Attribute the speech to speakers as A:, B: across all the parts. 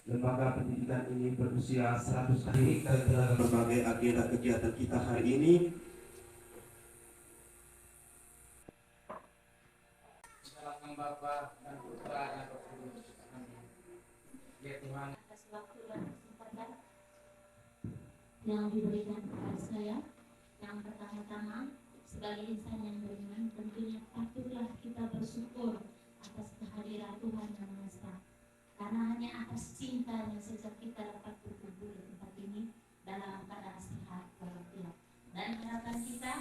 A: Lembaga pendidikan ini berusia 100 hari dan telah berbagai agenda kegiatan kita hari ini.
B: Dalam Bapa dan Putra dan Roh Kudus. Amin. Ya Tuhan,
C: atas waktu dan kesempatan yang diberikan kepada saya. Yang pertama-tama, sebagai insan yang beriman, tentunya patutlah kita bersyukur atas kehadiran Tuhan yang Maha Esa. Karena hanya atas cintanya saja kita dapat berkumpul di tempat ini dalam keadaan sehat walafiat. Dan harapan kita,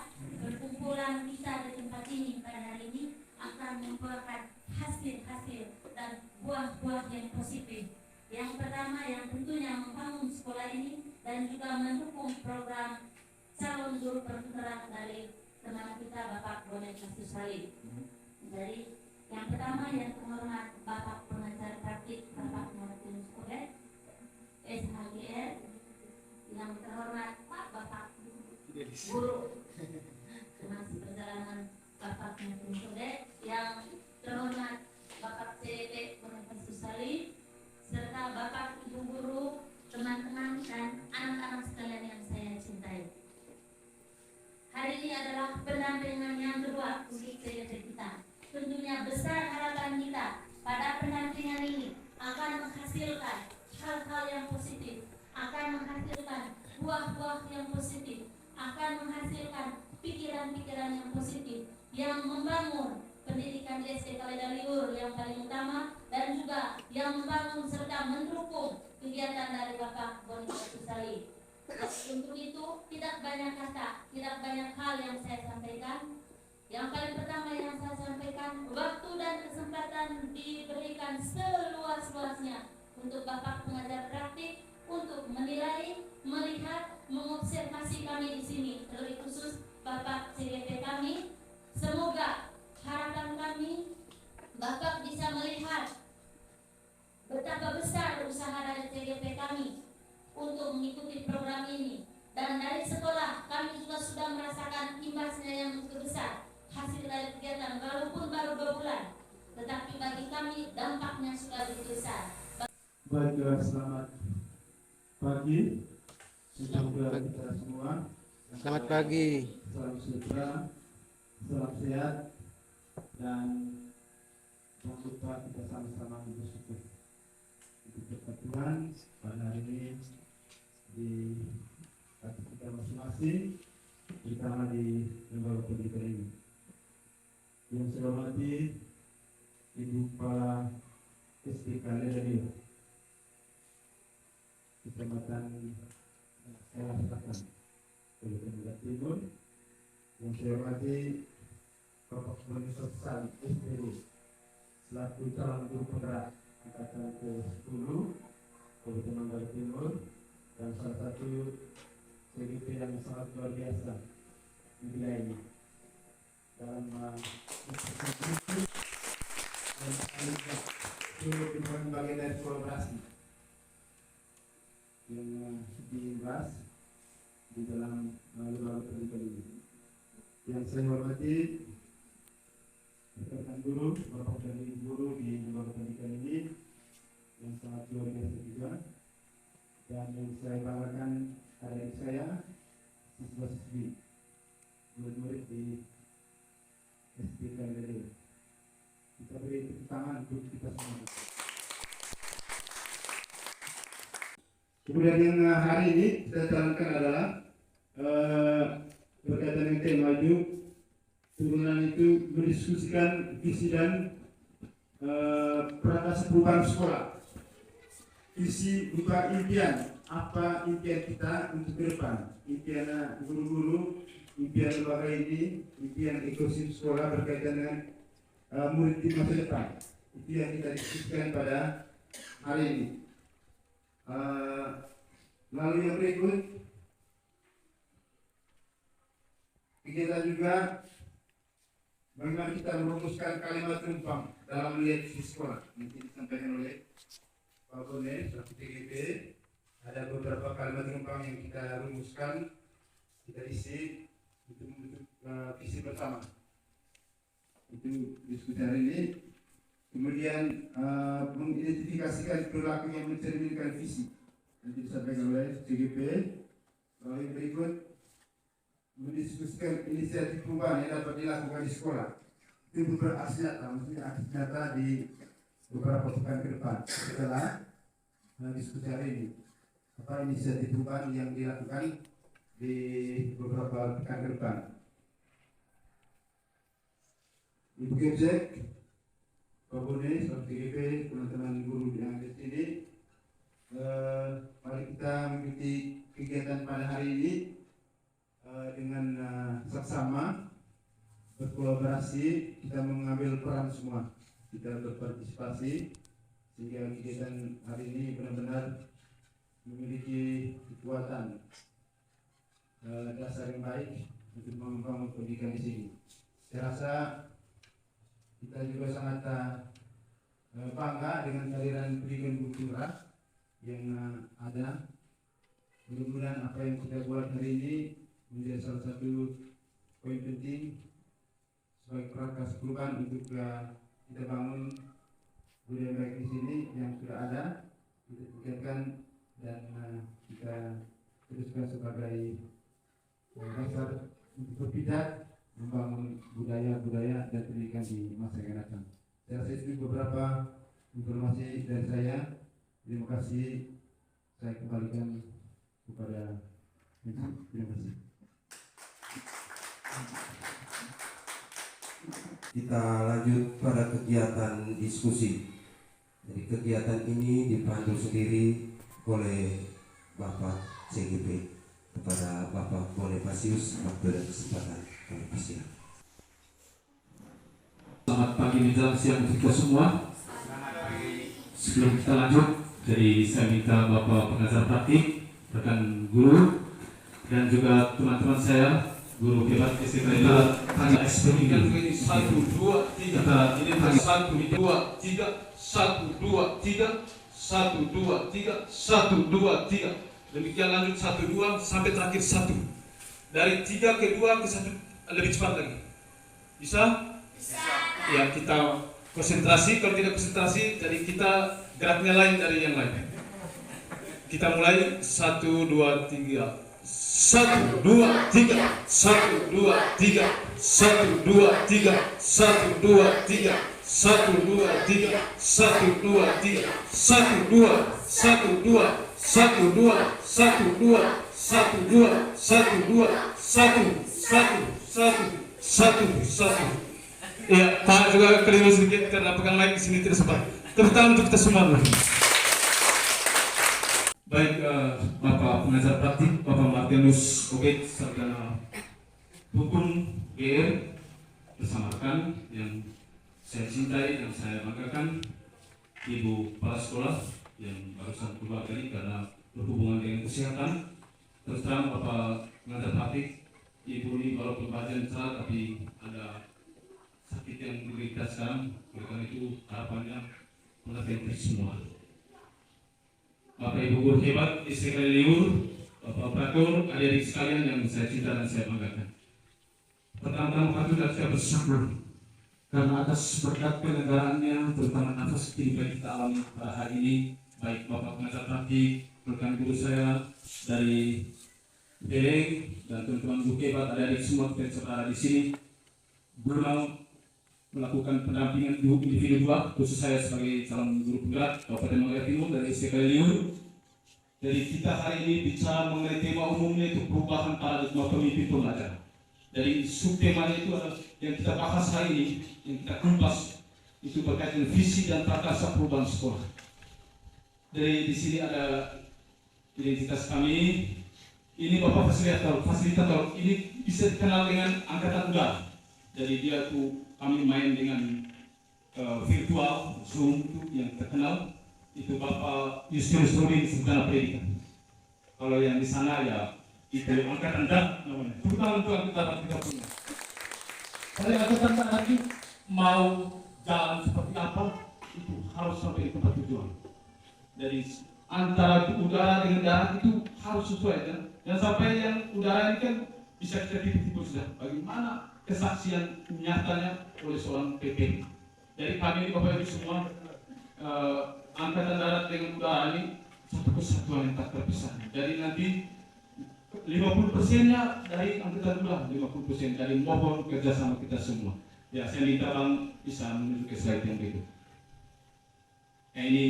C: perkumpulan kita di tempat ini pada hari ini akan membuahkan hasil-hasil dan buah-buah yang positif. Yang pertama, yang tentunya membangun sekolah ini dan juga mendukung program calon guru pertukaran dari teman kita Bapak Bonet Mastusali. Dari yang pertama yang terhormat Bapak Pengajar Praktik Bapak Martinus Kodet SHGR, yang terhormat Bapak Guru Masih Perjalanan Bapak Martinus Kodet, yang terhormat Bapak CDP Bonet Mastusali, serta Bapak Ibu Guru, teman-teman dan anak-anak sekalian yang saya cintai. Hari ini adalah pendampingan yang kedua untuk CDP kita. Tentunya besar harapan kita pada pendampingan ini akan menghasilkan hal-hal yang positif, akan menghasilkan buah-buah yang positif, akan menghasilkan pikiran-pikiran yang positif yang membangun pendidikan di SD Kaledaliur yang paling utama, dan juga yang membangun serta mendukung kegiatan dari Bapak Bonet Mastusali. Untuk itu tidak banyak kata, tidak banyak hal yang saya sampaikan. Yang paling pertama yang saya sampaikan, waktu dan kesempatan diberikan seluas-luasnya untuk Bapak pengajar praktik untuk menilai, melihat, mengobservasi kami di sini, terlebih khusus Bapak CGP kami. Semoga harapan kami Bapak bisa melihat betapa besar usaha dari CGP kami untuk mengikuti program ini, dan dari sekolah kami juga sudah merasakan imbasnya yang begitu besar. Hasil dari kegiatan walaupun baru 2 bulan, tetapi bagi kami dampaknya sudah begitu besar.
A: Baiklah, selamat pagi. Semoga kita semua
B: selamat pagi.
A: selalu sejahtera, salam sehat, dan jangan lupa kita sama-sama bersyukur untuk berkat Tuhan pada hari ini di hati kita masing-masing, terutama di lembaga pendidikan ini. Yang saya hormati Ibu Kepala SD Kaledaliur, Kecamatan Selah Selatan, Kabupaten Timur. Yang saya hormati Bapak Profesor Sal SPD selaku calon guru penggerak angkatan ke-10 Kabupaten Manggarai Timur, dan salah satu CGP yang sangat luar biasa di wilayah ini dalam merupakan bagian dari kolaborasi yang dibahas di dalam lembaga pendidikan ini. Yang saya hormati rekan guru, bapak dan ibu guru di lembaga pendidikan ini yang sangat luar biasa juga, dan yang saya banggakan adik saya, siswa-siswi, murid-murid di SD Kaledaliur. Kita beri tepuk tangan untuk kita semua. Kemudian yang hari ini kita jalankan adalah berkaitan dengan tema maju turunan itu mendiskusikan visi dan praktasa perubahan sekolah. Visi berupa impian, apa impian kita untuk ke depan, impian guru-guru, impian lembaga ini, impian ekosistem sekolah berkaitan dengan murid di masa depan. Itu yang kita diskusikan pada hari ini. Lalu yang berikut, kita juga bagaimana kita merumuskan kalimat tumpang dalam melihat visi sekolah. Nanti disampaikan oleh Pak Bonet selaku TGP. Ada beberapa kalimat tumpang yang kita rumuskan, kita isi untuk membentuk visi bersama. Itu diskusi hari ini. Kemudian mengidentifikasikan perilaku yang mencerminkan visi yang disampaikan oleh CGP. Lalu yang berikut, mendiskusikan inisiatif perubahan yang dapat dilakukan di sekolah. Itu beberapa aksi nyata di beberapa pekan ke depan setelah diskusi hari ini. Apa inisiatif perubahan yang dilakukan di beberapa pekan ke depan. Ibu Kemsek, Pak Bone, Pak TGP, teman-teman guru yang di sini, mari kita mengikuti kegiatan pada hari ini dengan seksama, berkolaborasi, kita mengambil peran semua, kita berpartisipasi sehingga kegiatan hari ini benar-benar memiliki kekuatan dasar yang baik untuk membangun pendidikan di sini. Saya rasa kita juga sangat bangga dengan kehadiran pendidikan kultural yang ada. Mudah-mudahan apa yang kita buat hari ini menjadi salah satu poin penting sebagai perangkat perubahan untuk kita bangun budaya baik di sini yang sudah ada, kita tingkatkan dan kita teruskan sebagai dasar untuk berpijak membangun budaya-budaya dan pendidikan di masa yang datang. Saya rasa itu beberapa informasi dari saya. Terima kasih. Saya kembalikan kepada terima kasih.
D: Kita lanjut pada kegiatan diskusi. Jadi kegiatan ini dipandu sendiri oleh Bapak CGP kepada Bapak Bonifasius. Waktu dan kesempatan kami persilakan.
E: Selamat pagi menjelang siang untuk kita semua. Sebelum kita lanjut, jadi saya minta Bapak pengajar praktik, rekan guru, dan juga teman-teman saya, guru hebat STK hanya eksperimen ini 1, 2, 3. Ini hanya 1, 2, 3, 1, 2, 3, 1, 2, 3, 1, 2, 3. Demikian lanjut 1, 2 sampai terakhir 1. Dari 3 ke 2 ke 1 lebih cepat lagi. Bisa? Bisa. Ya, kita konsentrasi. Kalau tidak konsentrasi, jadi kita geraknya lain dari yang lain. Kita mulai 1, 2, 3. 1, 2, 3. 1, 2, 3. 1, 2, 3. 1, 2, 3. 1, 2, 3. 1, 2, 3. 1, 2, 1, 2. 1, 2, 1, 2, 1, 2, 1, 2, 1. Ya, Pak juga keliru sedikit karena pegang mic di sini tidak sempat. Tepuk tangan untuk kita semua. Baik, Bapak pengajar praktik, Bapak Martinus Oget, sarjana hukum GR, bersama rekan yang saya cintai, yang saya banggakan, Ibu Kepala Sekolah yang barusan keluar tadi karena berhubungan dengan kesehatan. Terus terang Bapak pengajar praktik, Ibu ini walaupun badan besar tapi ada sakit yang diderita sekarang, oleh karena itu harapannya mengerti semua. Bapak Ibu guru hebat, STK Liur, Bapak Operator, adik-adik sekalian yang saya cinta dan saya banggakan. Pertama-tama patut saya bersyukur karena atas berkat penyelenggaraannya, terutama nafas kehidupan kita alami pada hari ini, baik Bapak pengajar praktik, rekan guru saya dari Beleng dan teman-teman guru hebat, adik-adik semua kita berada di sini, guna melakukan pendampingan individu dua, khusus saya sebagai calon guru penggerak Kabupaten Manggarai Timur dari STK Liur. Jadi kita hari ini bicara mengenai tema umumnya itu perubahan paradigma pemimpin pembelajaran. Dari subtemanya itu adalah yang kita bahas hari ini, yang kita kupas itu berkaitan dengan visi dan prakarsa perubahan sekolah. Dari di sini ada identitas kami. Ini Bapak fasilitator ini bisa dikenal dengan angkatan udara. Jadi dia tuh kami main dengan virtual Zoom itu yang terkenal itu Bapak Justinus Rudin Sarjana Pendidikan. Kalau yang di sana ya itu angkatan darat namanya. Terutama untuk angkatan darat kita punya. Kalau angkatan darat itu mau jalan seperti apa itu harus sampai ke tempat tujuan. Dari antara udara dengan darat itu harus sesuai kan. Dan sampai yang udara ini kan bisa kita titik-titik sudah. Bagaimana kesaksian nyatanya oleh seorang PP. Jadi kami ini Bapak Ibu semua, Angkatan Darat dengan udara ini satu kesatuan yang tak terpisah. Jadi nanti 50%-nya dari Angkatan Udara, 50% dari mohon kerjasama kita semua. Ya, saya minta Bang bisa menuju ke slide yang berikut. Ini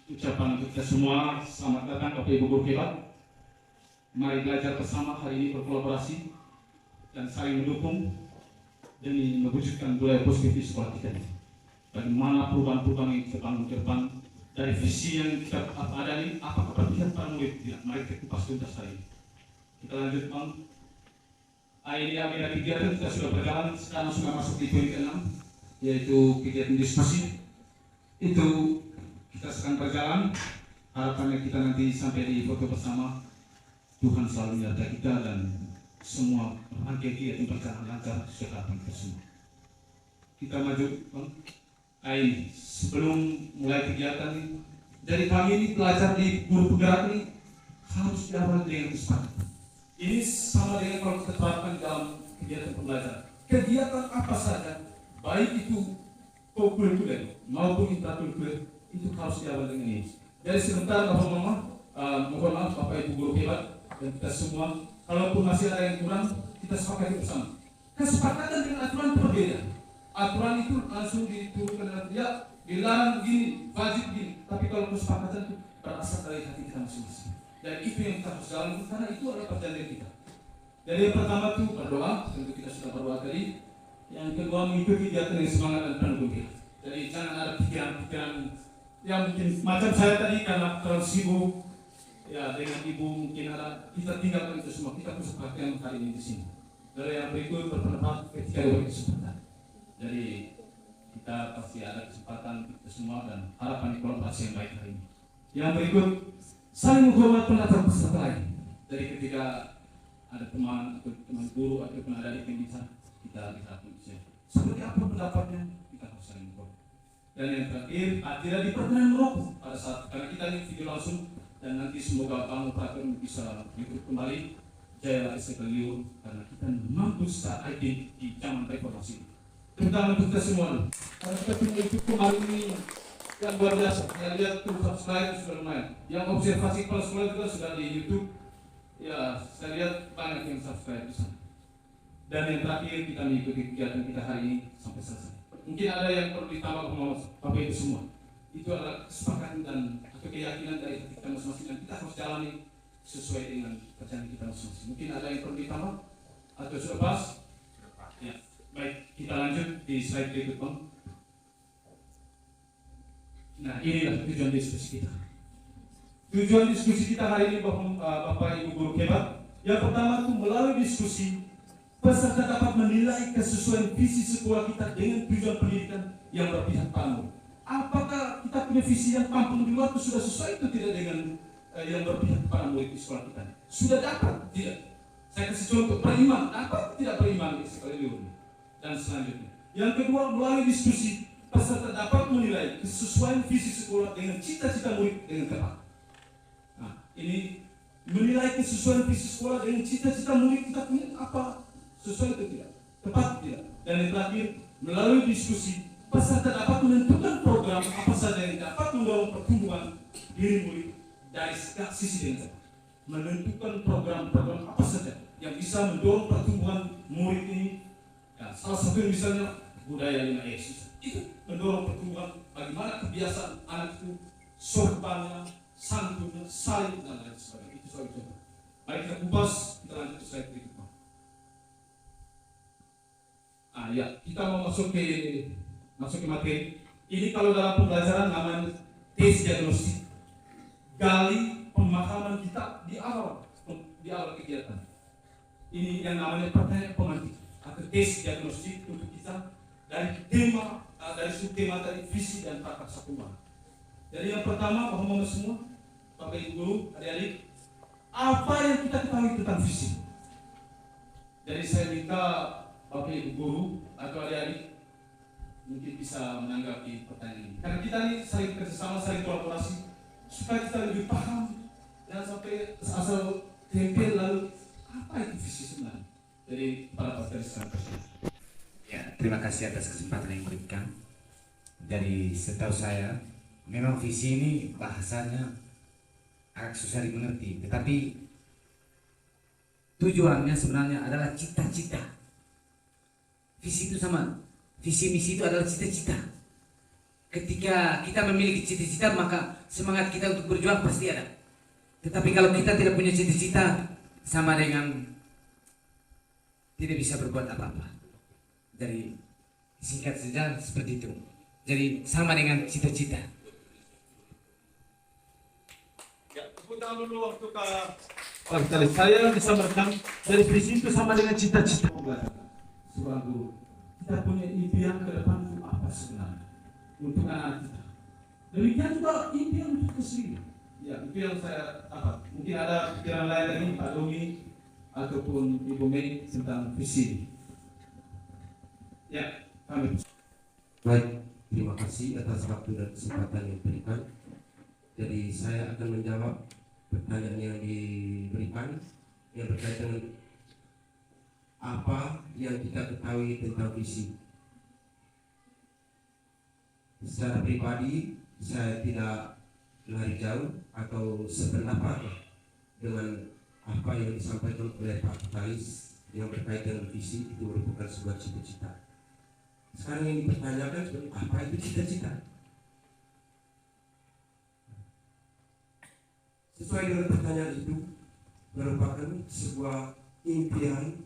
E: ucapan untuk kita semua, selamat datang Bapak Ibu guru hebat. Mari belajar bersama hari ini, berkolaborasi dan saling mendukung demi mewujudkan budaya positif di sekolah kita ini. Bagaimana perubahan-perubahan yang kita bangun ke depan dari visi yang kita ada ini, apakah berpihak pada murid? Tidak, mari kita kupas tuntas hari ini. Kita lanjut Bang. Ini agenda kegiatan kita sudah berjalan, sekarang sudah masuk di poin ke-6, yaitu kegiatan diskusi. Itu kita sedang berjalan, harapannya kita nanti sampai di foto bersama. Tuhan selalu menyertai kita dan semua rangkaian kegiatan berjalan lancar sesuai harapan kita semua. Kita maju Bang. Ini sebelum mulai kegiatan ini, dari kami ini pelajar di guru penggerak ini harus diawali dengan kesepakatan. Ini sama dengan kalau kita terapkan dalam kegiatan pembelajaran. Kegiatan apa saja, baik itu kokurikuler maupun intrakurikuler, itu harus diawali dengan ini. Jadi sebentar mohon maaf Bapak Ibu guru hebat dan kita semua, kalaupun masih ada yang kurang, kita sepakati bersama. Kesepakatan dengan aturan berbeda. Aturan itu langsung diturunkan dengan dia dilarang begini, wajib begini. Tapi kalau kesepakatan itu berasal dari hati kita masing-masing. Dan itu yang kita harus jalankan karena itu adalah perjanjian kita. Jadi yang pertama itu berdoa, tentu kita sudah berdoa tadi. Yang kedua mengikuti kegiatan yang semangat dan pendukung kita. Jadi jangan ada pikiran-pikiran yang mungkin macam saya tadi karena terlalu sibuk ya dengan ibu mungkin ada, kita tinggalkan itu semua, kita harus perhatian hari ini di sini. Dari yang berikut berpendapat ketika diberi kesempatan. Jadi kita pasti ada kesempatan kita semua dan harapan di kolaborasi yang baik hari ini. Yang berikut saling menghormat pendapat peserta lain. Jadi ketika ada teman atau teman guru atau adik yang bisa kita lihat seperti apa pendapatnya, kita harus saling menghormat. Dan yang terakhir tidak diperkenan merokok pada saat karena kita ini video langsung dan nanti semoga Bang Operator bisa ikut kembali. Jaya sekali karena kita mampu secara ID di zaman reformasi. Terutama untuk kita semua. Karena kita punya YouTube kemarin ini yang luar biasa. Yang lihat tuh subscribe sudah lumayan. Yang observasi kepala sekolah juga sudah di YouTube. Ya, saya lihat banyak yang subscribe di sana. Dan yang terakhir kita mengikuti kegiatan kita hari ini sampai selesai. Mungkin ada yang perlu ditambah Bapak Ibu semua. Itu adalah kesepakatan dan atau keyakinan dari kita masing-masing dan kita harus jalani sesuai dengan perjanjian kita masing-masing. Mungkin ada yang perlu ditambah atau sudah pas? Ya. Baik, kita lanjut di slide berikut Bang. Nah, inilah tujuan diskusi kita. Tujuan diskusi kita hari ini Bapak Ibu guru hebat. Yang pertama itu melalui diskusi, peserta dapat menilai kesesuaian visi sekolah kita dengan tujuan pendidikan yang berpihak pada murid. Apakah kita punya visi yang tampung di luar itu sudah sesuai itu tidak dengan yang berpihak pada murid di sekolah kita? Sudah dapat? Tidak. Saya kasih contoh, beriman. Dapat tidak beriman di sekolah ini? Dan selanjutnya. Yang kedua, melalui diskusi, peserta dapat menilai kesesuaian visi sekolah dengan cita-cita murid dengan tepat. Nah, ini menilai kesesuaian visi sekolah dengan cita-cita murid kita punya apa? Sesuai atau tidak? Tepat tidak? Dan yang terakhir, melalui diskusi, peserta dapat menentukan program apa saja yang dapat mendorong pertumbuhan diri murid dari sisi yang tepat. Menentukan program-program apa saja yang bisa mendorong pertumbuhan murid ini. Ya, salah satu misalnya budaya 5S itu mendorong pertumbuhan bagaimana kebiasaan anak itu sopannya, santunnya, saling dan lain sebagainya. Itu soal itu. Mari kita kupas, kita lanjut ke slide berikutnya. Ya, kita mau masuk ke materi. Ini kalau dalam pembelajaran namanya tes diagnostik. Gali pemahaman kita di awal kegiatan. Ini yang namanya pertanyaan pemantik atau tes diagnostik untuk kita dari tema, dari subtema tadi visi dan prakarsa perubahan. Jadi yang pertama, bapak-bapak semua, Bapak Ibu guru, adik-adik, apa yang kita ketahui tentang visi? Jadi saya minta Bapak Ibu guru atau adik-adik mungkin bisa menanggapi pertanyaan ini. Karena kita ini saling kerjasama, saling kolaborasi supaya kita lebih paham dan sampai asal tempel lalu apa itu visi sebenarnya. Jadi para pastor sekarang.
B: Ya, terima kasih atas kesempatan yang diberikan. Jadi setahu saya memang visi ini bahasanya agak susah dimengerti, tetapi tujuannya sebenarnya adalah cita-cita. Visi itu sama, visi misi itu adalah cita-cita. Ketika kita memiliki cita-cita, maka semangat kita untuk berjuang pasti ada. Tetapi kalau kita tidak punya cita-cita, sama dengan tidak bisa berbuat apa-apa. Jadi singkat saja seperti itu. Jadi sama dengan cita-cita.
E: Ya, tepuk tangan dulu waktu ke Pak Vitalis. Saya bisa merekam dari visi itu sama dengan cita-cita. Seorang guru, kita punya impian ke depan itu apa sebenarnya untuk anak kita. Demikian juga impian untuk kesini. Ya, itu yang saya dapat. Mungkin ada pikiran lain lagi Pak Domi ataupun Ibu Mei tentang visi. Ya, kami.
D: Baik, terima kasih atas waktu dan kesempatan yang diberikan. Jadi saya akan menjawab pertanyaan yang diberikan yang berkaitan dengan apa yang kita ketahui tentang visi. Secara pribadi saya tidak lari jauh atau sependapat dengan apa yang disampaikan oleh Pak Vitalis yang berkaitan dengan visi. Itu merupakan sebuah cita-cita. Sekarang yang dipertanyakan apa itu cita-cita? Sesuai dengan pertanyaan itu merupakan sebuah impian,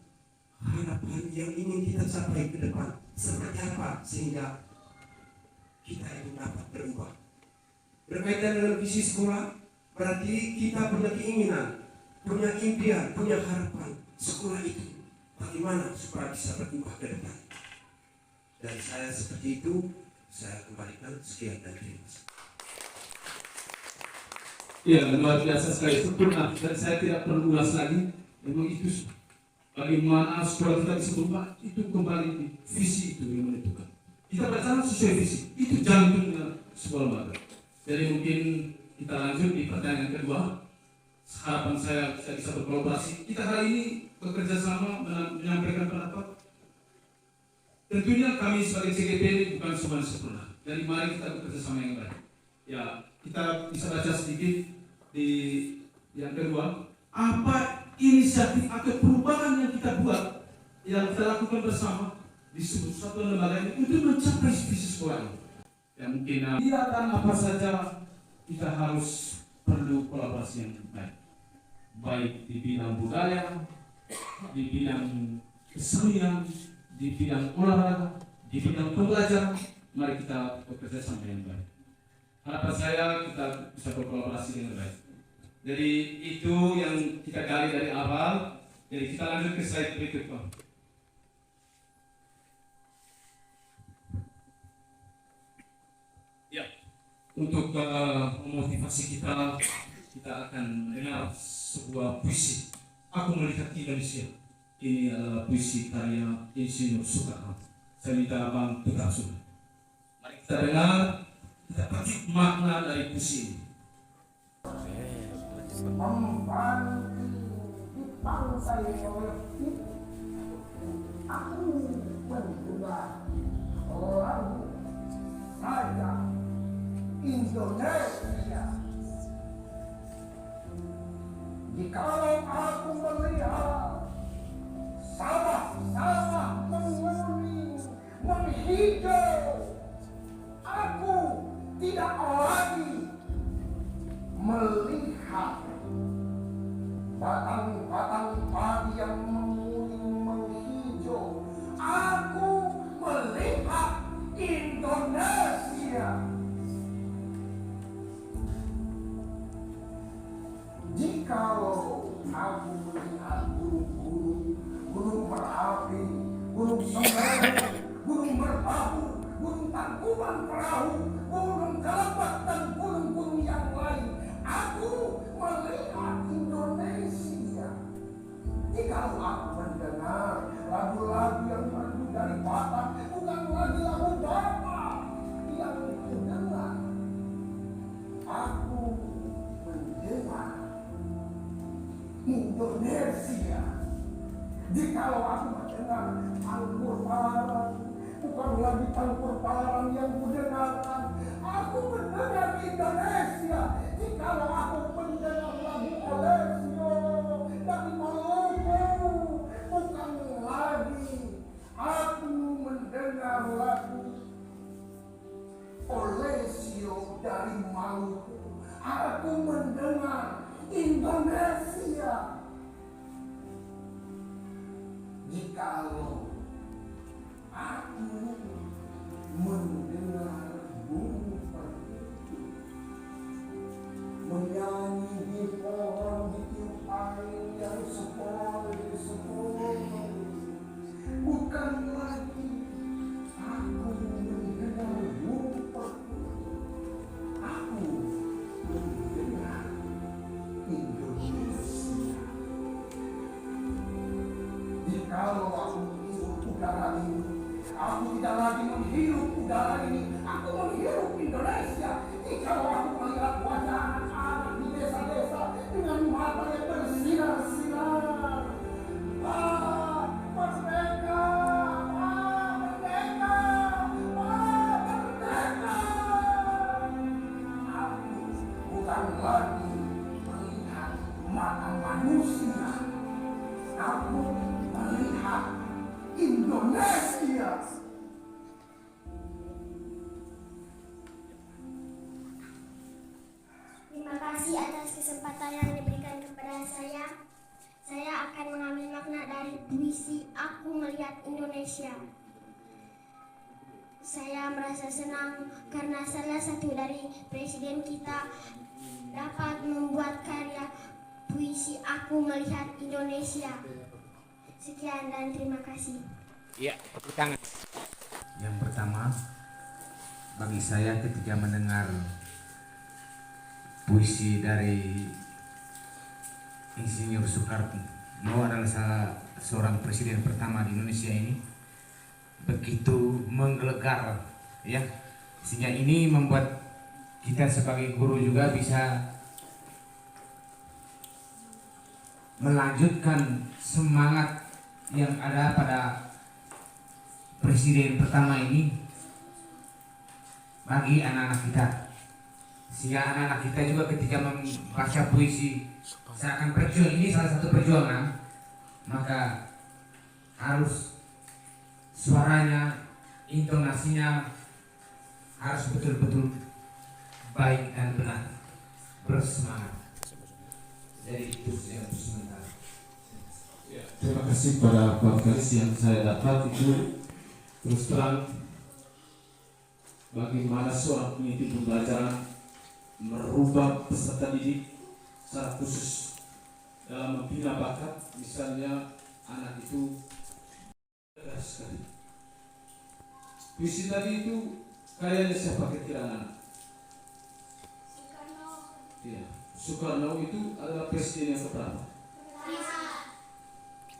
D: harapan yang ingin kita capai ke depan. Seperti apa sehingga kita itu dapat berubah. Berkaitan dengan visi sekolah, berarti kita punya keinginan, punya impian, punya harapan sekolah itu bagaimana supaya bisa berubah ke depan. Dan saya seperti itu, saya kembalikan sekian dan terima kasih.
E: Ya, luar biasa sekali, sempurna. Dan saya tidak perlu ulas lagi. Memang itu bagaimana sekolah kita bisa berubah, itu kembali di visi itu yang menentukan. Kita berjalan sesuai visi, itu jantungnya sekolah lembaga. Jadi mungkin kita lanjut di pertanyaan kedua. Harapan saya bisa berkolaborasi. Kita hari ini bekerja sama menyampaikan pendapat. Tentunya kami sebagai CGP ini bukan semuanya sempurna. Jadi mari kita bekerja sama yang baik. Ya, kita bisa baca sedikit di yang kedua. Apa inisiatif atau perubahan yang kita buat, yang kita lakukan bersama di suatu lembaga ini untuk mencapai visi sekolah ini. Ya mungkin kelihatan apa saja kita harus perlu kolaborasi yang baik. Baik di bidang budaya, di bidang kesenian, di bidang olahraga, di bidang pembelajaran, mari kita bekerja sama yang baik. Harapan saya kita bisa berkolaborasi dengan baik. Jadi itu yang kita gali dari awal. Jadi kita lanjut ke slide berikutnya. Ya, untuk memotivasi kita akan mendengar sebuah puisi. Aku melihat Indonesia. Ini adalah puisi karya Insinyur Soekarno. Saya minta Bang tetap sudah. Mari kita dengar, kita petik makna dari puisi ini.
F: Membantu di bangsa yang kolektif, aku berdua orang saya Indonesia. Jikalau aku melihat sawah-sawah menguning, menghijau, aku tidak lagi melihat batang-batang padi yang menguning menghijau. Aku melihat Indonesia. Jikalau aku melihat gunung berapi, gunung Semeru, gunung Merbabu, gunung Tangkuban Perahu, gunung Kelebak dan gunung-gunung yang lain, aku melihat Indonesia. Jikalau aku mendengar lagu-lagu yang merdu dari Batak, bukan lagi lagu Batak yang kudengar, aku mendengar Indonesia. Jikalau aku mendengar Al-Quran, bukan lagi campur tangan yang kudengarkan. Aku mendengar Indonesia. Jikalau aku mendengar lagu Olesio dari Maluku, bukan lagi aku mendengar lagu Olesio dari Maluku. Aku mendengar Indonesia. Jikalau aku mendengar burung pergi menyanyi di pohon di tiup angin yang sepoi-sepoi, bukan lagi aku mendengar burung pergi, aku mendengar Indonesia. Jikalau aku menghirup udara ini, aku tidak lagi menghirup udara ini, aku menghirup Indonesia. Jikalau aku melihat wajah anak-anak di desa-desa dengan mata yang bersinar-sinar, ah, merdeka, ah, merdeka, ah, merdeka. Aku bukan lagi melihat mata manusia, aku melihat Indonesia.
G: Terima kasih atas kesempatan yang diberikan kepada saya. Saya akan mengambil makna dari puisi Aku Melihat Indonesia. Saya merasa senang karena salah satu dari presiden kita dapat membuat karya puisi Aku Melihat Indonesia. Sekian dan terima kasih.
B: Iya, tepuk tangan. Yang pertama, bagi saya ketika mendengar puisi dari Insinyur Soekarno adalah seorang presiden pertama di Indonesia ini, begitu menggelegar, ya, sehingga ini membuat kita sebagai guru juga bisa melanjutkan semangat yang ada pada presiden pertama ini bagi anak-anak kita, sehingga anak-anak kita juga ketika membaca puisi seakan berjuang, ini salah satu perjuangan, maka harus suaranya, intonasinya harus betul-betul baik dan benar, bersemangat. Jadi itu yang sementara.
E: Ya, terima kasih pada Pak Garis yang saya dapat itu terus terang bagaimana seorang pemimpin pembelajaran merubah peserta didik secara khusus dalam membina bakat, misalnya anak itu tegas sekali. Puisi tadi itu karyanya siapa kira-kira anak?
G: Soekarno.
E: Ya, Soekarno itu adalah presiden yang pertama.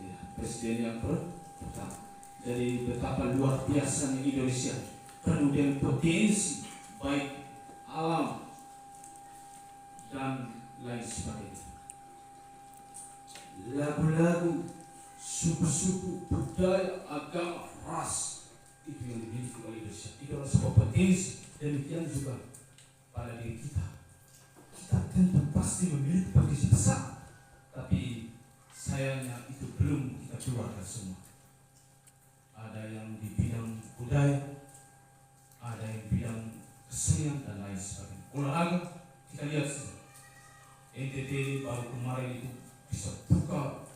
E: Ya, presiden yang pertama. Jadi betapa luar biasanya Indonesia penuh dengan potensi baik alam dan lain sebagainya. Lagu-lagu, suku-suku, budaya, agama, ras itu yang dimiliki oleh Indonesia. Itu adalah sebuah potensi. Demikian juga pada diri kita. Kita tentu pasti memiliki potensi besar, tapi sayangnya itu belum kita keluarkan semua. Ada yang di bidang budaya, ada yang di bidang kesenian dan lain sebagainya. Olahraga kita lihat saja. NTT baru kemarin itu bisa buka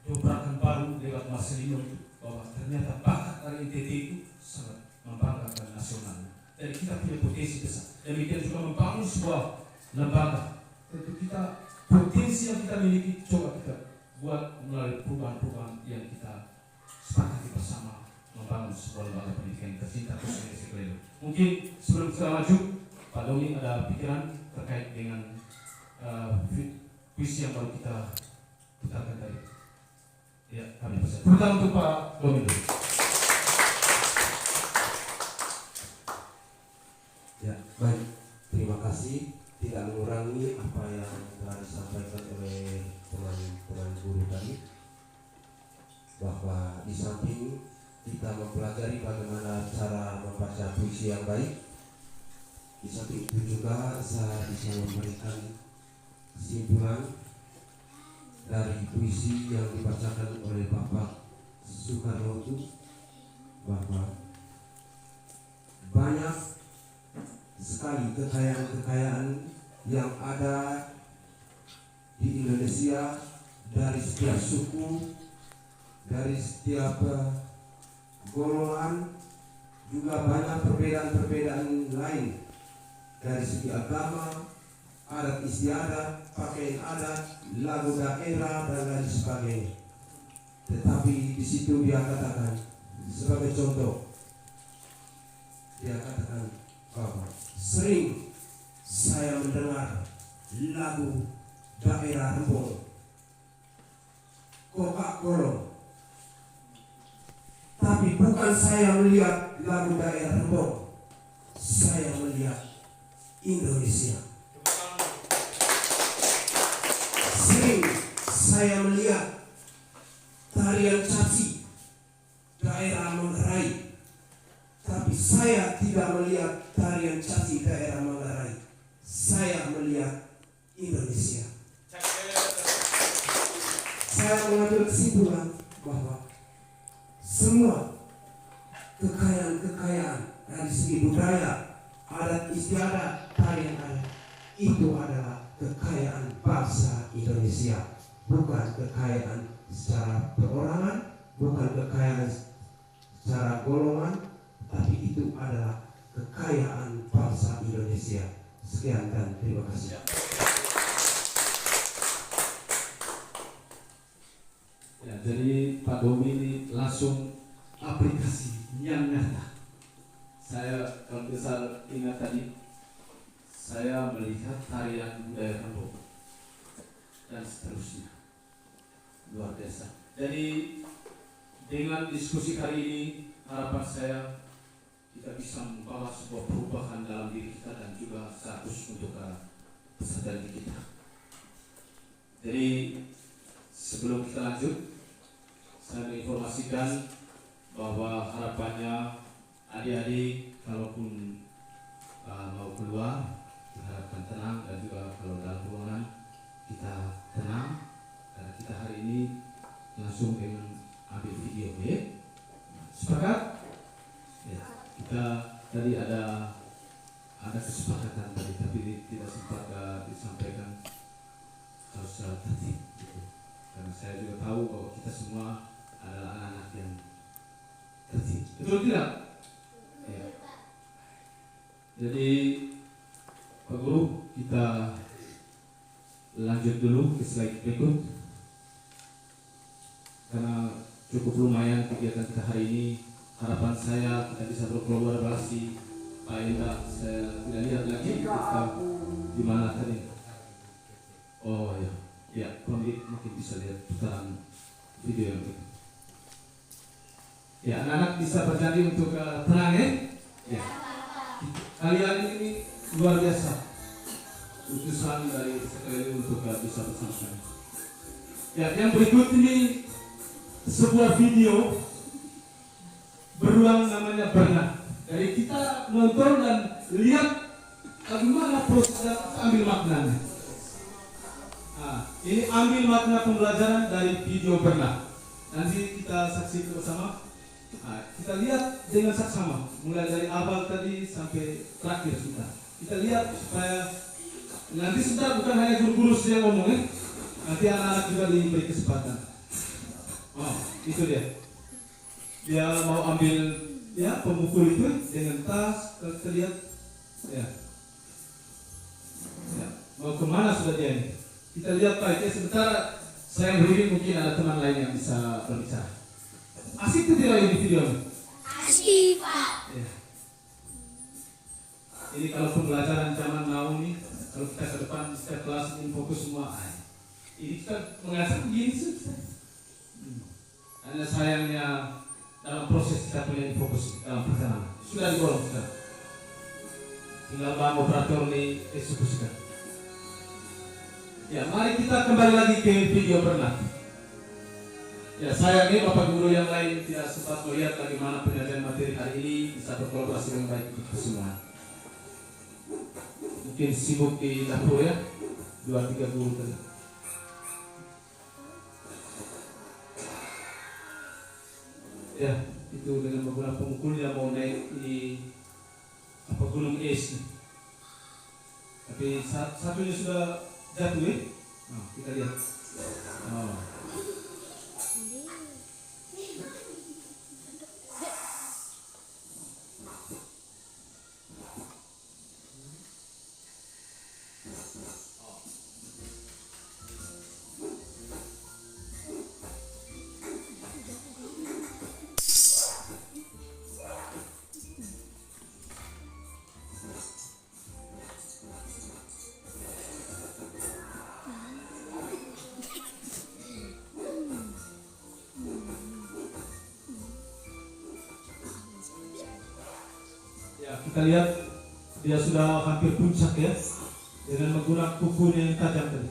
E: dobrakan baru lewat Marcelino itu, bahwa ternyata bakat dari NTT itu sangat membanggakan nasional. Jadi kita punya potensi besar. Demikian juga membangun sebuah lembaga. Tentu kita potensi yang kita miliki coba kita buat melalui perubahan-perubahan yang kita sepakati bersama membangun sebuah lembaga pendidikan yang tercinta khususnya di Sekelelo. Mungkin sebelum kita maju, Pak Doni ada pikiran terkait dengan puisi yang baru kita putarkan tadi. Ya, kami persilakan. Pertama untuk Pak Doni.
D: Ya, baik. Terima kasih. Tidak mengurangi apa yang telah disampaikan oleh teman-teman guru tadi, bahwa di samping kita mempelajari puisi yang baik. Di samping itu juga saya bisa memberikan kesimpulan dari puisi yang dibacakan oleh Bapak Soekarno itu, bahwa banyak sekali kekayaan-kekayaan yang ada di Indonesia, dari setiap suku, dari setiap golongan, juga banyak perbedaan-perbedaan lain dari segi agama, adat istiadat, pakaian adat, lagu daerah dan lain sebagainya. Tetapi di situ dia katakan sebagai contoh, dia katakan bahwa sering saya mendengar lagu daerah Rembong, Kokak Kolong, tapi bukan saya melihat lagu daerah Rembong, saya melihat Indonesia. Sering saya melihat tarian caci daerah Manggarai, tapi saya tidak melihat tarian caci daerah Manggarai, saya melihat Indonesia. Saya mengambil kesimpulan bahwa semua kekayaan-kekayaan dari segi budaya, adat istiadat, tarian adat, itu adalah kekayaan bangsa Indonesia, bukan kekayaan secara perorangan, bukan kekayaan secara golongan, tapi itu adalah kekayaan bangsa Indonesia. Sekian dan terima kasih.
E: Ya, jadi Pak Domi ini langsung aplikasi yang nyata. Saya kalau bisa ingat tadi, saya melihat tarian budaya Rembong dan seterusnya, luar biasa. Jadi dengan diskusi kali ini, harapan saya kita bisa membawa sebuah perubahan dalam diri kita dan juga status untuk kesadaran kita. Jadi sebelum kita lanjut, saya menginformasikan bahwa harapannya adik-adik kalaupun mau keluar, diharapkan tenang, dan juga kalau dalam ruangan kita tenang, karena kita hari ini langsung dengan ambil video, ya. Sepakat? Ya, kita tadi ada kesepakatan tadi, tapi tidak sempat disampaikan harus secara tertib, gitu. Karena saya juga tahu bahwa kita semua adalah anak-anak yang tertib, betul tidak? Ya. Jadi Pak Guru, kita lanjut dulu ke slide berikut, karena cukup lumayan kegiatan kita hari ini. Harapan saya kita bisa berkolaborasi. Pak Indra, saya tidak lihat lagi kita di mana tadi. Oh ya, ya, komik mungkin bisa lihat putaran video yang itu. Ya, anak-anak bisa berjanji untuk tenang, ya? Ya. Kalian ini luar biasa, utusan dari sekeliling untuk bisa bersama. Ya, yang berikut ini sebuah video berulang, namanya Bernard. Jadi kita nonton dan lihat bagaimana proses ambil maknanya. Nah, ini ambil makna pembelajaran dari video Bernard. Nanti kita saksikan bersama. Nah, kita lihat dengan saksama, mulai dari awal tadi sampai terakhir kita. Kita lihat supaya nanti sebentar bukan hanya guru-guru yang ngomong, ya. Nanti anak-anak juga diberi kesempatan. Oh, itu dia. Dia mau ambil ya pemukul itu dengan tas, kita lihat, ya. Ya, mau kemana sudah dia ini? Kita lihat baik, ya. Sebentar saya berdiri, mungkin ada teman lain yang bisa berbicara. Asik tidak ini video?
G: Asik, Pak.
E: Ya. Ini kalau pembelajaran zaman now nih, kalau kita ke depan setiap kelas ini fokus semua. Ini kita mengajar begini sih. Hanya sayangnya dalam proses kita punya fokus dalam perjalanan. Sudah digolong sudah. Tinggal bahan operator nih eksekusikan. Ya, mari kita kembali lagi ke video Bernard. Ya, sayangnya Bapak Guru yang lain tidak sempat melihat bagaimana penyajian materi hari ini bisa berkolaborasi dengan baik untuk semua. Mungkin sibuk di dapur ya, 2-3 guru tadi. Ya, itu dengan menggunakan pemukul yang mau naik di gunung es. Tapi satunya sudah jatuh ya. Nah, kita lihat. Oh. Kita lihat dia sudah hampir puncak ya, dengan menggunakan kukunya yang tajam tadi.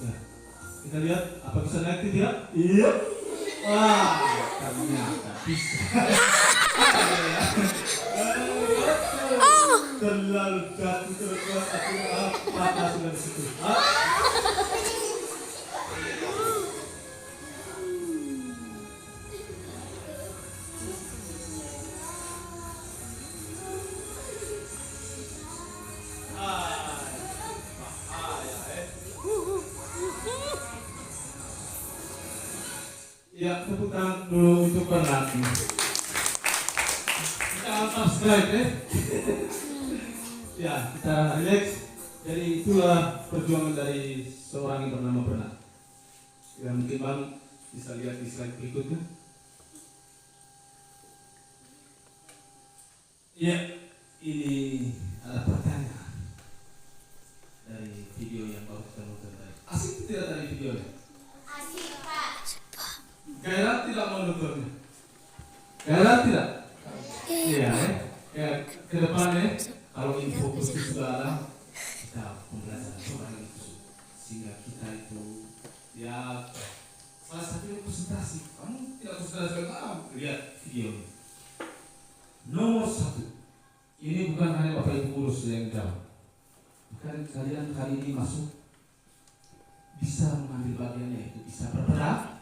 E: Ya. Kita lihat apa bisa naik tidak? Iya. Wah, ternyata bisa. Terlalu jatuh terkuat, akhirnya patah sudah di situ. Ya, tepuk tangan dulu untuk Bernard. Kita subscribe ya. Ya, kita relax. Jadi itulah perjuangan dari seorang yang bernama Bernard. Ya, mungkin Bang bisa lihat di slide berikutnya. Ya, ini adalah pertanyaan dari video yang baru kita nonton tadi. Asik tidak tadi videonya?
G: Asik, Pak.
E: Gairah tidak mau nontonnya? Gairah tidak? Iya ya. Ke depannya kalau info khusus sudah ada, kita pembelajaran kembali sehingga kita itu ya salah satu konsentrasi. Kamu tidak konsentrasi lihat video ini. Nomor 1, ini bukan hanya Bapak Ibu guru yang jawab. Bukan kalian kali ini masuk bisa mengambil bagiannya, itu bisa berpendapat,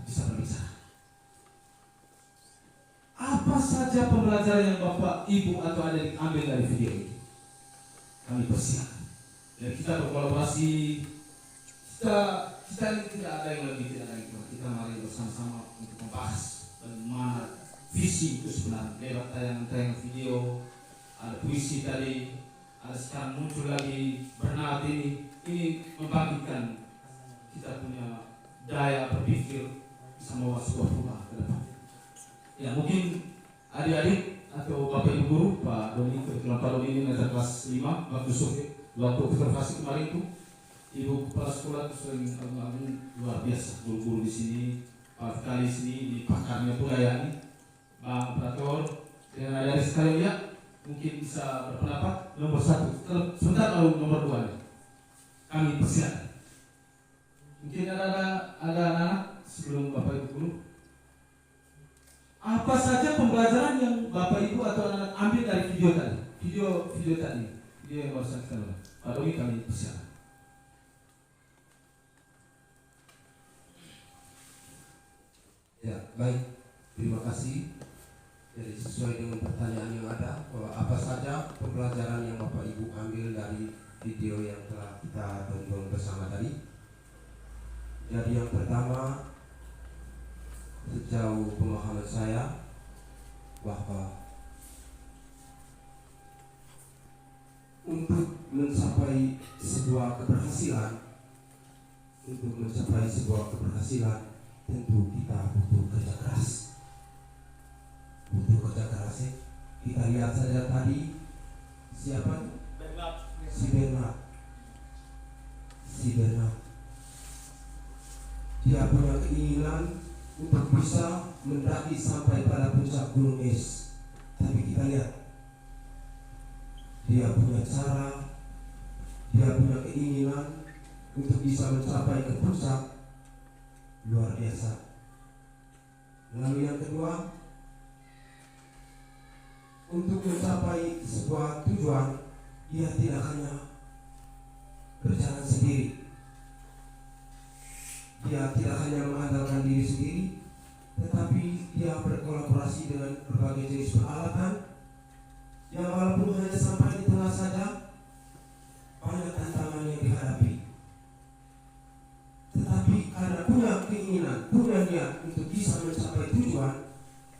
E: bisa berbicara. Apa saja pembelajaran yang Bapak, Ibu atau adik ambil dari video ini? Kami persilakan. Dan kita berkolaborasi. Kita ini tidak ada yang lebih, tidak ada yang kurang. Kita mari bersama-sama untuk membahas bagaimana visi itu sebenarnya lewat tayangan-tayangan video. Ada puisi tadi, ada sekarang muncul lagi Bernard ini membangkitkan kita punya daya berpikir bisa membawa sebuah perubahan ke depan. Ya mungkin adik-adik atau Bapak Ibu guru, Pak Doni, kebetulan Pak Doni ini ngajar kelas 5 waktu observasi kemarin itu Ibu kepala sekolah itu sering luar biasa guru-guru di sini, Pak Fikali di sini, di pakarnya budaya ini, Bang Operator dengan adik-adik sekalian ya mungkin bisa berpendapat. Nomor 1, sebentar lalu nomor 2 nih. Kami persilakan. Mungkin ada anak-anak sebelum Bapak Ibu guru. Apa saja pembelajaran yang Bapak Ibu atau anak-anak ambil dari video tadi? Video tadi. Video yang barusan kita lakukan. Pak Doni kami persilakan.
D: Ya, baik. Terima kasih. Jadi sesuai dengan pertanyaan yang ada, bahwa apa saja pembelajaran yang Bapak Ibu ambil dari video yang telah kita tonton bersama tadi. Jadi yang pertama, sejauh pemahaman saya bahwa untuk mencapai sebuah keberhasilan, tentu kita butuh kerja keras. Kita lihat saja tadi siapa? Si Bernard. Dia punya keinginan untuk bisa mendaki sampai pada puncak gunung es. Tapi kita lihat, dia punya cara, dia punya keinginan untuk bisa mencapai ke puncak luar biasa. Lalu yang kedua, untuk mencapai sebuah tujuan, dia tidak hanya berjalan sendiri. Dia tidak hanya mengandalkan diri sendiri, tetapi dia berkolaborasi dengan berbagai jenis peralatan yang walaupun hanya sampai di tengah saja, banyak tantangan yang dihadapi. Tetapi karena punya keinginan, punya niat untuk bisa mencapai tujuan,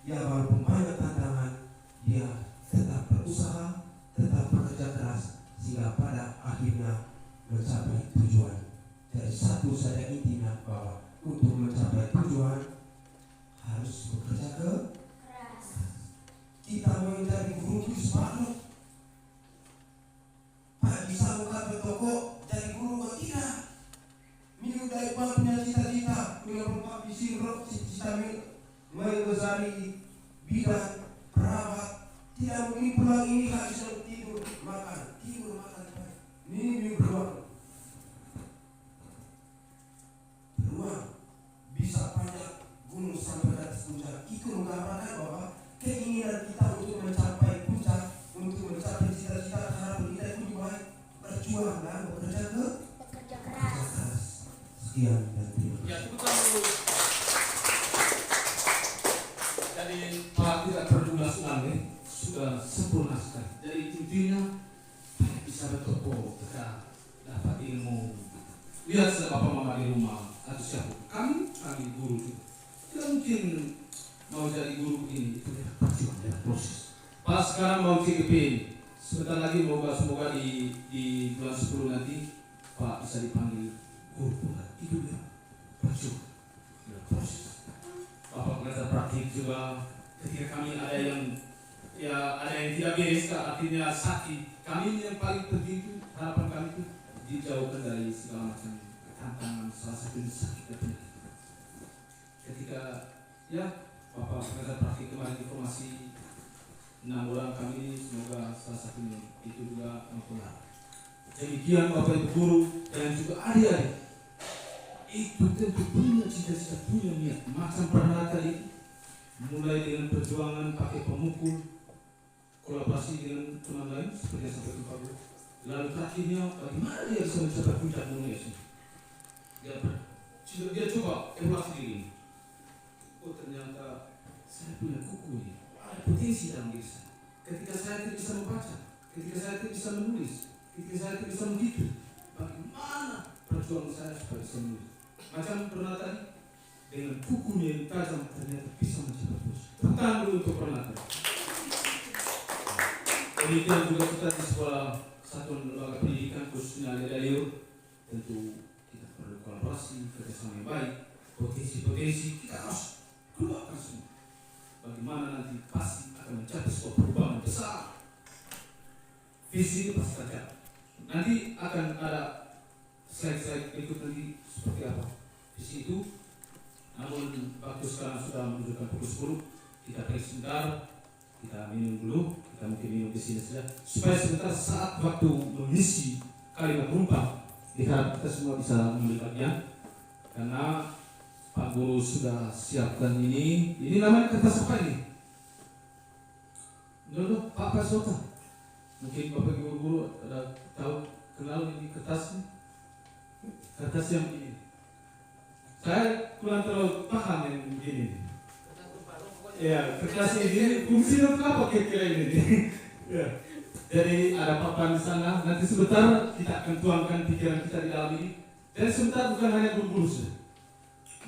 D: ya walaupun banyak tantangan, dia tetap berusaha, tetap bekerja keras, sehingga pada akhirnya mencapai tujuan. Jadi satu saja intinya, bahwa untuk mencapai tujuan harus bekerja keras. Kita mau menjadi guru itu sepakat. Pak bisa buka toko jadi guru, tidak. Minggu dari punya cita-cita, punya rumah visi, cita-cita mengesari bidan, perawat. Tidak mungkin pulang ini harus tidur, makan. Ini beruang. Bisa banyak gunung sampai ke atas puncak. Itu menggambarkan bahwa keinginan kita untuk mencapai puncak, untuk mencapai cita-cita harapan kita itu baik berjuang dan bekerja keras. Sekian dan terima kasih.
E: Ya, tepuk dulu. Jadi Pak tidak perlu ulang ya, sudah sempurna sekali. Jadi intinya bisa bertopo, kita dapat ilmu. Lihat bapak mama di rumah atau siapa, kami guru juga. Tidak mungkin mau jadi guru ini, itu perjuangan dan proses. Pas sekarang mau CGP, sebentar lagi semoga di bulan 10 nanti Pak bisa dipanggil guru pula. Itu dia perjuangan dan proses. Bapak pengajar praktik juga. Ketika kami ada yang tidak beres, artinya sakit, kami yang paling penting itu, harapan kami itu dijauhkan dari segala macam tantangan, salah satu sakit dan penyakit. Ketika Bapak pengajar praktik kemarin informasi 6 orang kami ini, semoga salah satunya itu juga mempengaruhi. Demikian Bapak Ibu guru dan juga adik-adik, itu tentu punya cita-cita, punya niat. Macam peralatan itu mulai dengan perjuangan pakai pemukul, kolaborasi dengan teman lain seperti yang sampai Pak Guru. Lalu terakhirnya bagaimana dia bisa mencapai puncak Indonesia? Dia coba evaluasi diri. Oh ternyata saya punya kuku ini, ada potensi dalam diri saya. Ketika saya tidak bisa membaca, ketika saya tidak bisa menulis, ketika saya tidak bisa menghitung, bagaimana perjuangan saya supaya bisa menulis? Macam pernah tadi, dengan kukunya yang tajam ternyata bisa mencapai puncak. Tentang dulu untuk pernah tadi. Demikian juga kita di sekolah satuan lembaga pendidikan khususnya Dayo, tentu kita perlu kolaborasi, kerjasama yang baik, potensi-potensi kita harus keluarkan semua. Bagaimana nanti pasti akan mencapai sebuah perubahan besar. Visi itu pasti tercapai. Nanti akan ada slide-slide berikut nanti seperti apa visi itu. Namun waktu sekarang sudah menunjukkan pukul 10, kita break sebentar, kita minum dulu, kita mungkin minum di sini saja, supaya sebentar saat waktu mengisi kalimat penumpang, kita semua bisa mengambil bagian, karena Pak Guru sudah siapkan ini namanya kertas apa ini? Dulu Pak Pasota, mungkin Bapak Guru ada tahu kenal ini kertas yang ini. Saya kurang terlalu paham yang begini. Ya, kertas ini fungsinya apa kira-kira ini? Ya. Jadi ada papan di sana. Nanti sebentar kita akan tuangkan pikiran kita di dalam ini. Dan sebentar bukan hanya guru-guru saja.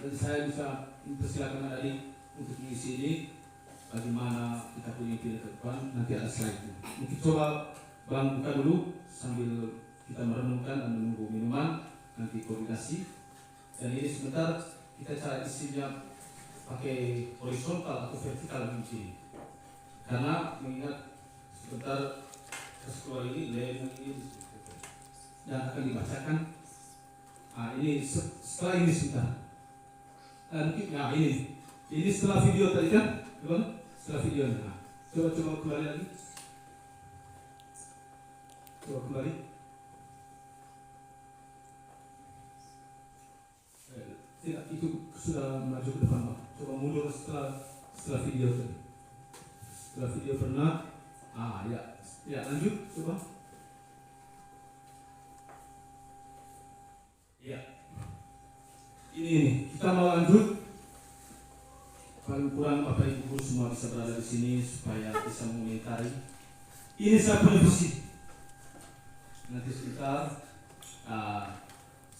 E: Jadi saya bisa mempersilakan adik untuk mengisi ini. Bagaimana kita punya pikiran ke depan. Nanti ada slide-nya. Mungkin coba Bang buka dulu sambil kita merenungkan dan menunggu minuman. Nanti koordinasi. Dan ini sebentar kita cari isinya pakai horizontal atau vertikal di sini. Karena mengingat sebentar keluar ini lain ini dan akan dibacakan. Ini setelah ini sebentar. Ini setelah video tadi kan, setelah video. Coba kembali lagi. Coba kembali. Tidak, itu sudah maju ke depan Pak. Coba mundur setelah video tadi. Setelah video pernah. Ya lanjut coba. Ya. Ini kita mau lanjut. Paling kurang Bapak Ibu guru semua bisa berada di sini supaya bisa mengomentari. Ini saya punya visi. Nanti sekitar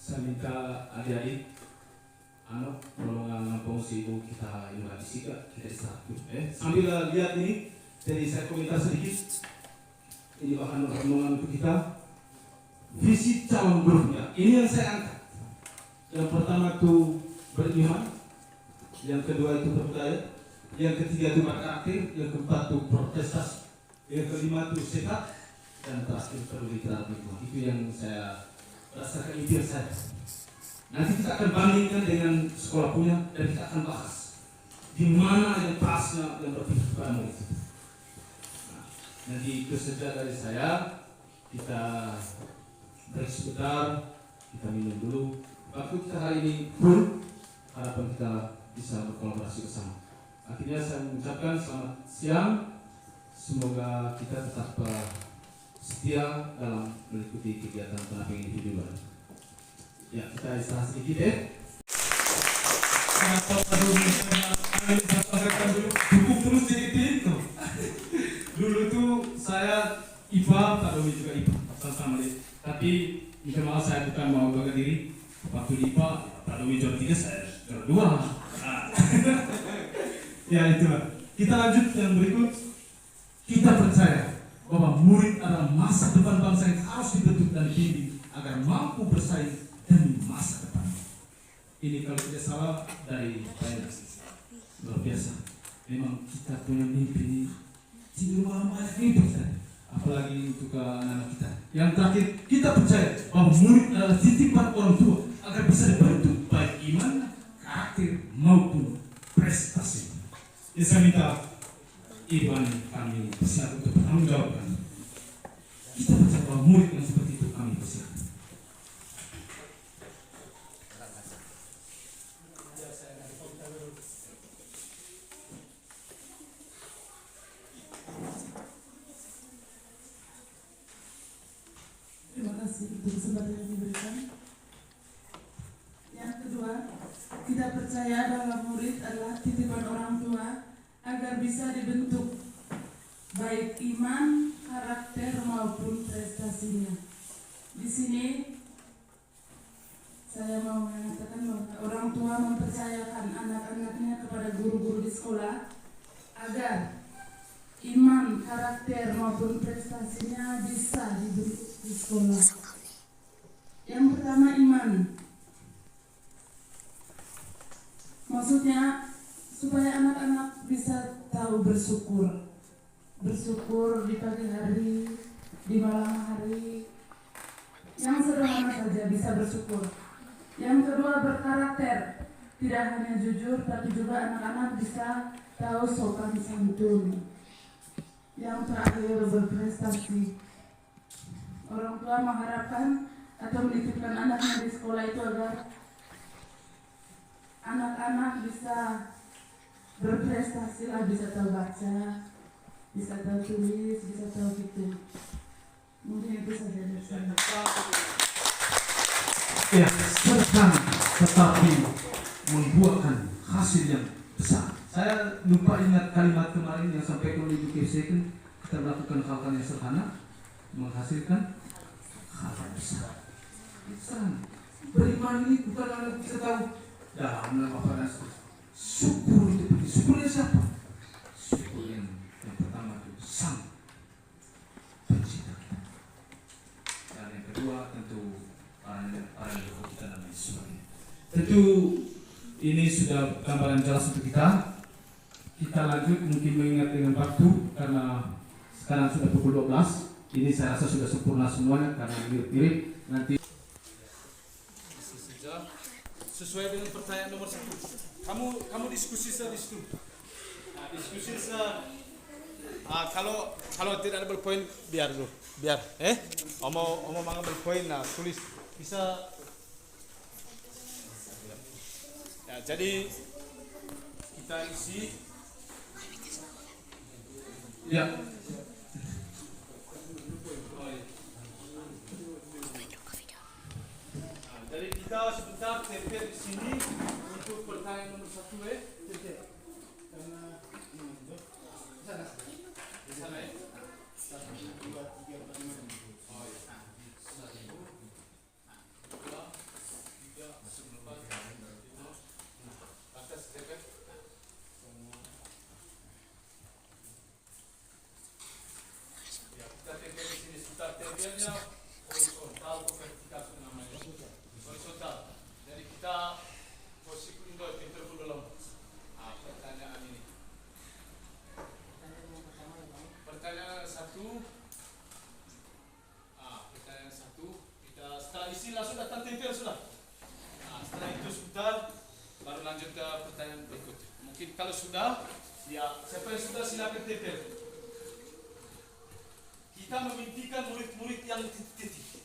E: saya minta adik-adik tolong ngampung si ibu kita yang di sini kita istirahat. Sambil lihat ini, jadi saya komentar sedikit. Ini bahan renungan untuk kita. Visi calon gurunya. Ini yang saya angkat. Yang pertama itu beriman, yang kedua itu berbudaya, yang ketiga itu berkarakter, yang keempat itu berprestasi, yang kelima itu sehat, dan terakhir peduli terhadap lingkungan. Itu yang saya rasakan impian saya. Nanti kita akan bandingkan dengan sekolah punya dan kita akan bahas di mana yang pasnya yang berpihak kepada murid. Nanti itu saja dari saya. Kita break sebentar, kita minum dulu. Waktu kita hari ini full, harapan kita bisa berkolaborasi bersama. Akhirnya saya mengucapkan selamat siang. Semoga kita tetap setia dalam mengikuti kegiatan pendampingan individu baru. Ya, kita istirahat sedikit ya. Dukung terus jadi tim. Dulu tuh saya IPA, Pak Domi juga IPA, sama-sama deh. Tapi minta maaf saya bukan mau bangga diri. Waktu di IPA, Pak Domi juara 3, saya juara 2. Ya itulah. Kita lanjut yang berikut. Kita percaya bahwa murid adalah masa depan bangsa yang harus dibentuk dan dibimbing agar mampu bersaing demi masa depan. Ini kalau tidak salah dari Painas. Luar biasa. Memang kita punya mimpi ini. Tidak malam banyak mimpi kita. Apalagi untuk anak-anak kita. Yang terakhir, kita percaya bahwa murid adalah titipan orang tua agar bisa dibentuk baik iman, karakter maupun prestasi. Ya, saya minta Iwan kami bersiap untuk bertanggung jawabkan. Kita percaya bahwa murid yang seperti itu kami bersiap.
H: Terima kasih untuk kesempatan yang diberikan. Yang kedua, kita percaya bahwa murid adalah titipan orang tua agar bisa dibentuk baik iman, karakter maupun prestasinya. Di sini saya mau mengatakan bahwa orang tua mempercayakan anak-anaknya kepada guru-guru di sekolah agar iman, karakter maupun prestasinya bisa dibentuk di sekolah. Yang pertama, iman. Maksudnya supaya anak-anak bisa tahu bersyukur di pagi hari, di malam hari, yang sederhana saja bisa bersyukur. Yang kedua, berkarakter, tidak hanya jujur tapi juga anak-anak bisa tahu sopan santun. Yang terakhir, berprestasi. Orang tua mengharapkan atau menitipkan anaknya di sekolah itu agar anak-anak bisa berprestasi lah, bisa tahu baca, bisa tahu tulis, bisa tahu gitu. Mungkin itu saja dari saya.
E: Ya, sederhana tetapi membuahkan hasil yang besar. Saya lupa ingat kalimat kemarin yang sampai oleh Ibu Kirsten, kita melakukan hal-hal yang sederhana menghasilkan hal yang besar. Besar. Beriman ini bukan hanya kita tahu dalam apa dan syukur itu penting. Syukurnya siapa? Syukur yang pertama itu Sang Pencipta kita. Dan yang kedua tentu para leluhur kita dan lain sebagainya. Tentu ini sudah gambaran jelas untuk kita. Kita lanjut mungkin mengingat dengan waktu karena sekarang sudah pukul 12. Ini saya rasa sudah sempurna semuanya karena mirip-mirip nanti. Sesuai dengan pertanyaan nomor 1. Kamu diskusi di situ. Nah, diskusi kalau tidak ada berpoin biar dulu. Biar mau mengambil poin, nah tulis bisa. Ya, jadi kita isi. Ya. Jadi kita sebentar tempel di sini untuk pertanyaan nomor 1
A: Karena
E: di sana ya.
A: 1, 2, 3, 4, 5.
E: Oh ya. 1, 2, 3, 4, 5. Atas tempel. Ya, kita tempel di sini sebentar tempelnya horizontal atau vertikal namanya. Horizontal. Jadi kita posisi Indo tempel dulu dalam. Pertanyaan ini. Pertanyaan 1. Pertanyaan 1. Kita setelah isi langsung datang tempel sudah. Setelah itu sebentar baru lanjut ke pertanyaan berikut. Mungkin kalau sudah, ya siapa yang sudah silakan tempel. Kita memimpikan murid-murid yang titik-titik.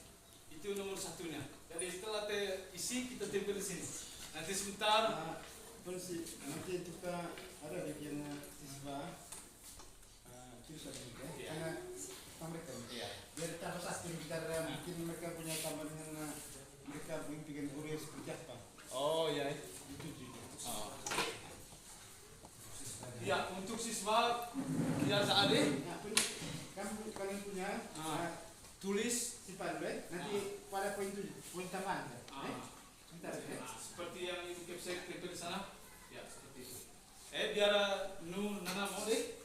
E: Itu nomor 1-nya. Jadi setelah isi kita tempel di sini. Nanti sebentar.
A: Nanti kita ada bagian siswa susah juga. Karena mereka biar tambah pasti bicara mungkin mereka punya tambahan mereka bikin guru yang seperti apa.
E: Oh ya.
A: Itu juga.
E: Ya, untuk siswa biar seadil
A: Kalian punya
E: tulis
A: simpan baik. Nanti pada poin tambahan. Sebentar.
E: seperti yang Ibu Kepsek tempel di sana. Ya, seperti itu. Biar Nana mau deh.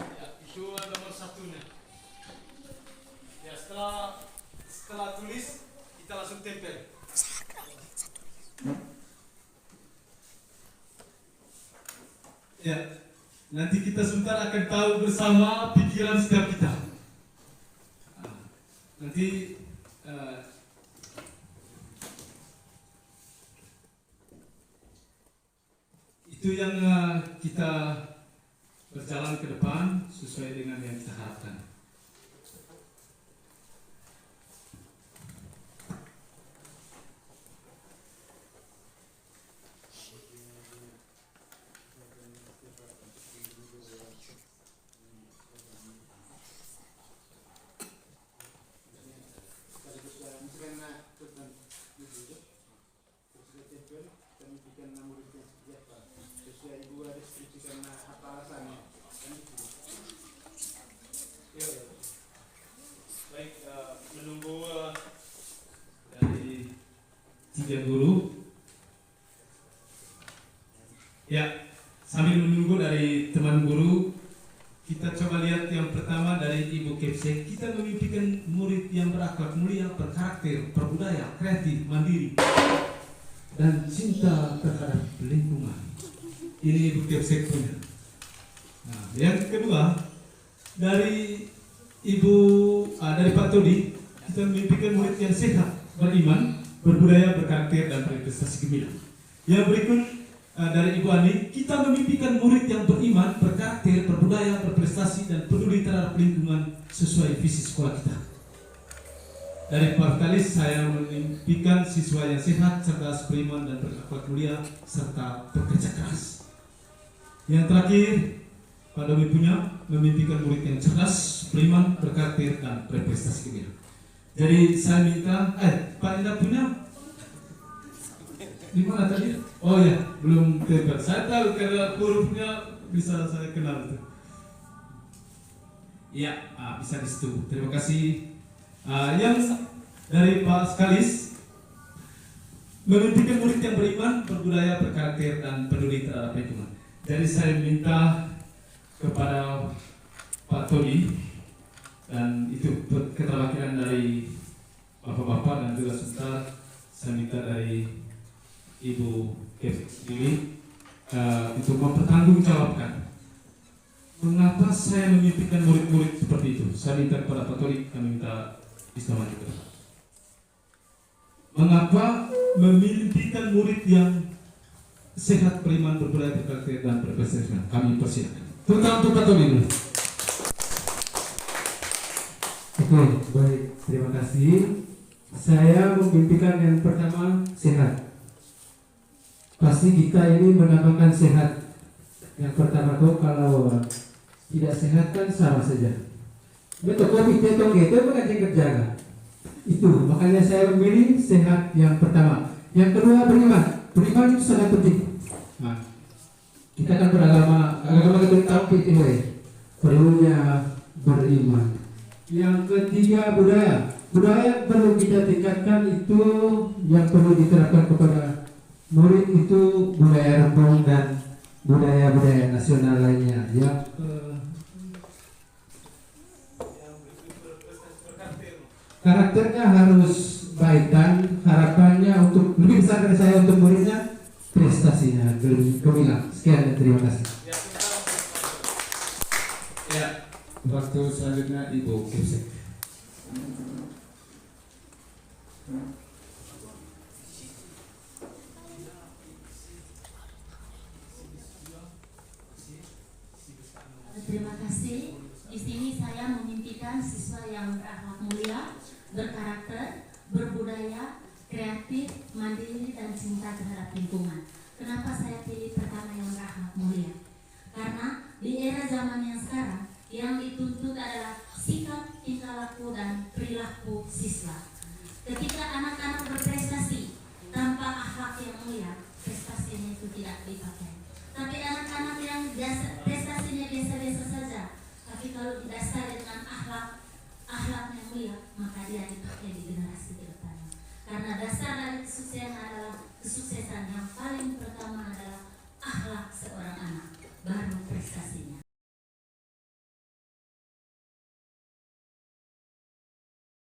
E: Ya, itu nomor 1-nya. Ya, setelah tulis kita langsung tempel. Ya, nanti kita sebentar akan tahu bersama pikiran setiap kita. Nanti itu yang kita berjalan ke depan sesuai dengan yang kita harapkan. Baik, menunggu dari 3 guru. Ya, sambil menunggu dari teman guru, kita coba lihat yang pertama dari Ibu Kepsek. Kita memimpikan murid yang berakhlak mulia, berkarakter, berbudaya, kreatif, mandiri, dan cinta terhadap lingkungan. Ini Ibu Kepsek punya. Nah, yang kedua dari dari Pak Todi, kita memimpikan murid yang sehat, beriman, berbudaya, berkarakter, dan berprestasi gemilang. Yang berikut dari Ibu Ani, kita memimpikan murid yang beriman, berkarakter, berbudaya, berprestasi, dan peduli terhadap lingkungan sesuai visi sekolah kita. Dari Pak Talis, saya memimpikan siswa yang sehat, cerdas, beriman, dan berakhlak mulia, serta bekerja keras. Yang terakhir, Pak Domi punya memimpikan murid yang cerdas, beriman, berkarakter, dan berprestasi gemilang. Jadi saya minta, Pak Indah punya di mana tadi? Oh ya, belum tempel. Saya tahu karena hurufnya bisa saya kenal itu. Iya, bisa di situ. Terima kasih. Yang dari Pak Skalis, memimpikan murid yang beriman, berbudaya, berkarakter, dan peduli terhadap lingkungan. Jadi saya minta kepada Pak Todi, dan itu keterwakilan dari bapak-bapak, dan juga sebentar saya minta dari Ibu Kepsek sendiri untuk mempertanggungjawabkan mengapa saya memimpikan murid-murid seperti itu. Saya minta kepada Pak Todi, kami minta istimewa juga. Mengapa memimpikan murid yang sehat, beriman, berbudaya, berkarakter, dan berprestasi? Kami persilakan. Terutama untuk Pak Todi dulu.
I: Oke, baik. Terima kasih Saya memimpikan yang pertama sehat. Pasti kita ini menamakan sehat. Yang pertama tuh kalau tidak sehat kan sama saja. Betul covid itu mengaji kerja. Itu makanya saya memilih sehat yang pertama. Yang kedua beriman. Beriman itu sangat penting. Nah, kita kan beragama kita tahu itu perlunya beriman. Yang ketiga budaya. Budaya yang perlu kita tingkatkan itu yang perlu diterapkan kepada murid itu budaya rempong dan budaya-budaya nasional lainnya. Yang karakternya harus baik dan harapannya untuk lebih besar dari saya untuk muridnya prestasinya gemilang. Sekian dan terima kasih.
E: Ya, waktu selanjutnya Ibu Kipsek.
C: Terima kasih. Di sini saya memimpikan siswa yang berakhlak mulia, berkarakter, berbudaya, kreatif, mandiri, dan cinta terhadap lingkungan. Kenapa saya pilih pertama yang berakhlak mulia? Karena di era zaman yang sekarang, yang dituntut adalah sikap, tingkah laku, dan perilaku siswa. Ketika anak-anak berprestasi tanpa akhlak yang mulia, prestasinya itu tidak dipakai. Tapi anak-anak yang prestasinya biasa-biasa saja, tapi kalau didasari dengan akhlaknya mulia, maka dia dipakai di generasi ke depan. Karena dasar dari kesuksesan yang paling pertama adalah akhlak seorang anak, baru prestasinya.